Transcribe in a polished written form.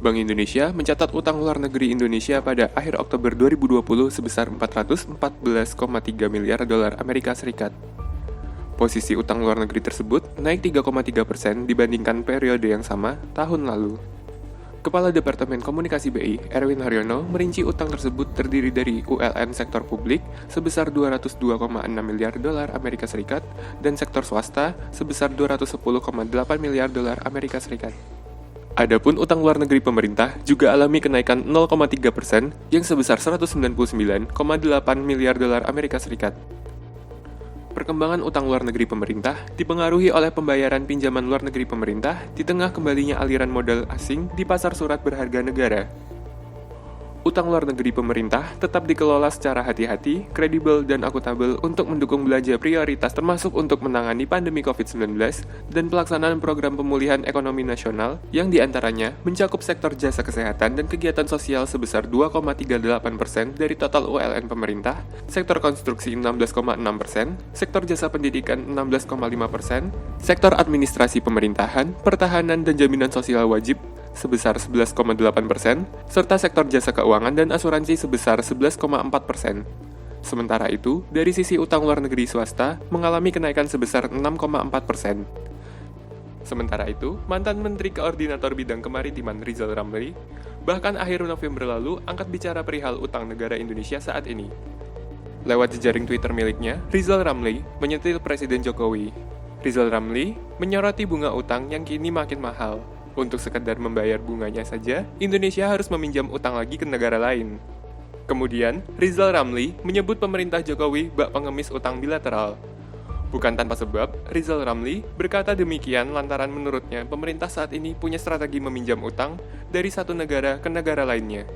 Bank Indonesia mencatat utang luar negeri Indonesia pada akhir Oktober 2020 sebesar 414,3 miliar dolar Amerika Serikat. Posisi utang luar negeri tersebut naik 3,3% dibandingkan periode yang sama tahun lalu. Kepala Departemen Komunikasi BI, Erwin Haryono, merinci utang tersebut terdiri dari ULN sektor publik sebesar 202,6 miliar dolar Amerika Serikat dan sektor swasta sebesar 210,8 miliar dolar Amerika Serikat. Adapun utang luar negeri pemerintah juga alami kenaikan 0,3% yang sebesar 199,8 miliar dolar Amerika Serikat. Perkembangan utang luar negeri pemerintah dipengaruhi oleh pembayaran pinjaman luar negeri pemerintah di tengah kembalinya aliran modal asing di pasar surat berharga negara. Utang luar negeri pemerintah tetap dikelola secara hati-hati, kredibel, dan akuntabel untuk mendukung belanja prioritas termasuk untuk menangani pandemi COVID-19 dan pelaksanaan program pemulihan ekonomi nasional yang diantaranya mencakup sektor jasa kesehatan dan kegiatan sosial sebesar 2,38% dari total ULN pemerintah, sektor konstruksi 16,6%, sektor jasa pendidikan 16,5%, sektor administrasi pemerintahan, pertahanan, dan jaminan sosial wajib sebesar 11,8%, serta sektor jasa keuangan dan asuransi sebesar 11,4%. Sementara itu, dari sisi utang luar negeri swasta mengalami kenaikan sebesar 6,4%. Sementara itu, mantan Menteri Koordinator Bidang Kemaritiman Rizal Ramli, bahkan akhir November lalu angkat bicara perihal utang negara Indonesia saat ini. Lewat jejaring Twitter miliknya, Rizal Ramli menyentil Presiden Jokowi. Rizal Ramli menyoroti bunga utang yang kini makin mahal. Untuk sekedar membayar bunganya saja, Indonesia harus meminjam utang lagi ke negara lain. Kemudian, Rizal Ramli menyebut pemerintah Jokowi bak pengemis utang bilateral. Bukan tanpa sebab, Rizal Ramli berkata demikian lantaran menurutnya pemerintah saat ini punya strategi meminjam utang dari satu negara ke negara lainnya.